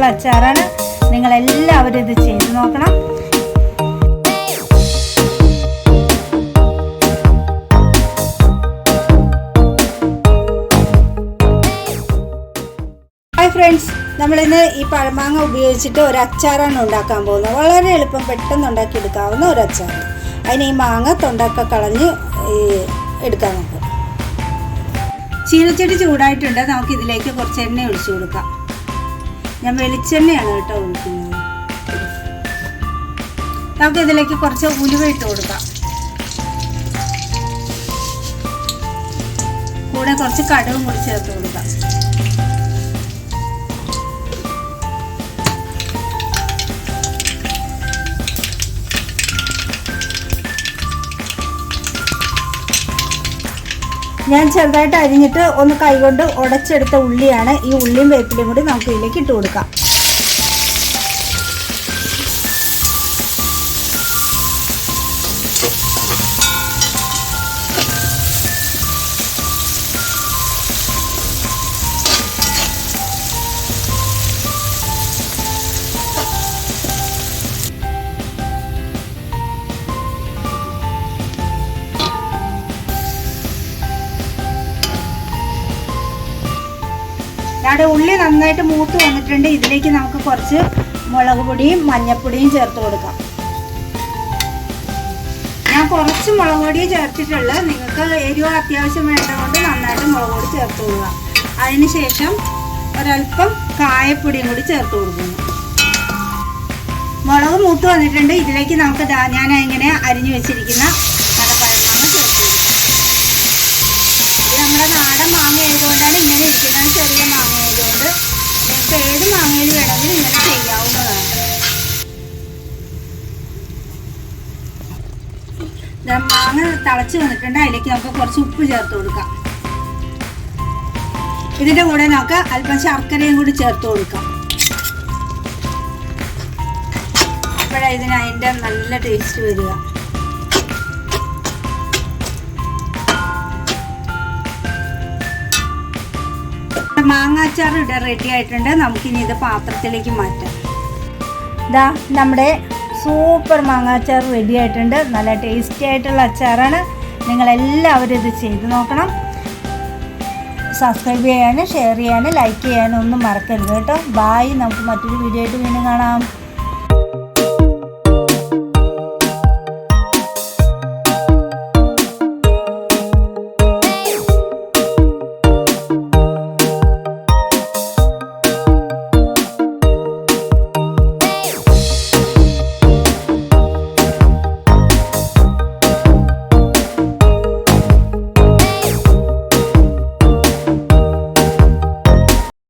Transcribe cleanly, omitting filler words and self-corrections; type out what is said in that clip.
ആയിട്ടുള്ള അച്ചാറാണ്. നിങ്ങളെല്ലാവരും ഇത് ചെയ്ത് നോക്കണം. ഹായ് ഫ്രണ്ട്സ്, നമ്മളിന്ന് ഈ പഴമാങ്ങ ഉപയോഗിച്ചിട്ട് ഒരു അച്ചാറാണ് ഉണ്ടാക്കാൻ പോകുന്നത്. വളരെ എളുപ്പം പെട്ടെന്ന് ഉണ്ടാക്കിയെടുക്കാവുന്ന ഒരു അച്ചാർ. അതിന് ഈ മാങ്ങ തൊണ്ടൊക്കെ കളഞ്ഞ് എടുക്കാൻ നോക്കാം. ചീനച്ചട്ടി ചൂടായിട്ടുണ്ട്. നമുക്ക് ഇതിലേക്ക് കുറച്ച് എണ്ണ ഒഴിച്ചു കൊടുക്കാം. ഞാൻ വെളിച്ചെണ്ണയാണ് കേട്ടോ ഒഴിക്കുന്നത്. നമുക്ക് ഇതിലേക്ക് കുറച്ച് ഉലുവ ഇട്ട് കൊടുക്കാം. കൂടെ കുറച്ച് കടുകും കൂടി ചേർത്ത് കൊടുക്കാം. ഞാൻ ചെറുതായിട്ട് അരിഞ്ഞിട്ട് ഒന്ന് കൈകൊണ്ട് ഉടച്ചെടുത്ത ഉള്ളിയാണ്. ഈ ഉള്ളിയും വേപ്പിലയും കൂടി നമുക്ക് ഇതിലേക്ക് ഇട്ട് കൊടുക്കാം. നമ്മുടെ ഉള്ളി നന്നായിട്ട് മൂത്ത് വന്നിട്ടുണ്ട്. ഇതിലേക്ക് നമുക്ക് കുറച്ച് മുളക് പൊടിയും മഞ്ഞൾപ്പൊടിയും ചേർത്ത് കൊടുക്കാം. ഞാൻ കുറച്ച് മുളക് പൊടി ചേർത്തിട്ടുള്ളത്. നിങ്ങൾക്ക് എരിവ് അത്യാവശ്യം വേണ്ടതുകൊണ്ട് നന്നായിട്ട് മുളക് പൊടി ചേർത്ത് കൊടുക്കുക. അതിനുശേഷം ഒരല്പം കായപ്പൊടിയും കൂടി ചേർത്ത് കൊടുക്കുന്നു. മുളക് മൂത്ത് വന്നിട്ടുണ്ട്. ഇതിലേക്ക് നമുക്ക് ഞാൻ ഇങ്ങനെ അരിഞ്ഞു വെച്ചിരിക്കുന്ന നല്ല പഴമാങ്ങ ചേർത്ത് കൊടുക്കാം. ഇത് നമ്മുടെ നാടൻ മാങ്ങ ആയതുകൊണ്ടാണ് ഇങ്ങനെ ഇരിക്കുന്നത്. ചെറിയ മാങ്ങ ആയതുകൊണ്ട് നിങ്ങൾക്ക് ഏത് മാങ്ങയിൽ വേണമെങ്കിലും ഇങ്ങനെ ചെയ്യാവുന്നതാണ്. മാങ്ങ തിളച്ച് വന്നിട്ടുണ്ട്. അതിലേക്ക് നമുക്ക് കുറച്ച് ഉപ്പ് ചേർത്ത് കൊടുക്കാം. ഇതിൻ്റെ കൂടെ നമുക്ക് അല്പം ശർക്കരയും കൂടി ചേർത്ത് കൊടുക്കാം. അപ്പോഴാണ് അതിൻ്റെ നല്ല ടേസ്റ്റ് വരിക. മാങ്ങ അച്ചാർ ഇവിടെ റെഡി ആയിട്ടുണ്ട്. നമുക്കിനി ഇത് പാത്രത്തിലേക്ക് മാറ്റാം. ഇതാ നമ്മുടെ സൂപ്പർ മാങ്ങ അച്ചാർ റെഡി ആയിട്ടുണ്ട്. നല്ല ടേസ്റ്റി ആയിട്ടുള്ള അച്ചാറാണ്. നിങ്ങളെല്ലാവരും ഇത് ചെയ്ത് നോക്കണം. സബ്സ്ക്രൈബ് ചെയ്യാനും ഷെയർ ചെയ്യാനും ലൈക്ക് ചെയ്യാനും ഒന്നും മറക്കരുത് കേട്ടോ. ബായ്. നമുക്ക് മറ്റൊരു വീഡിയോ ആയിട്ട് വീണ്ടും കാണാം.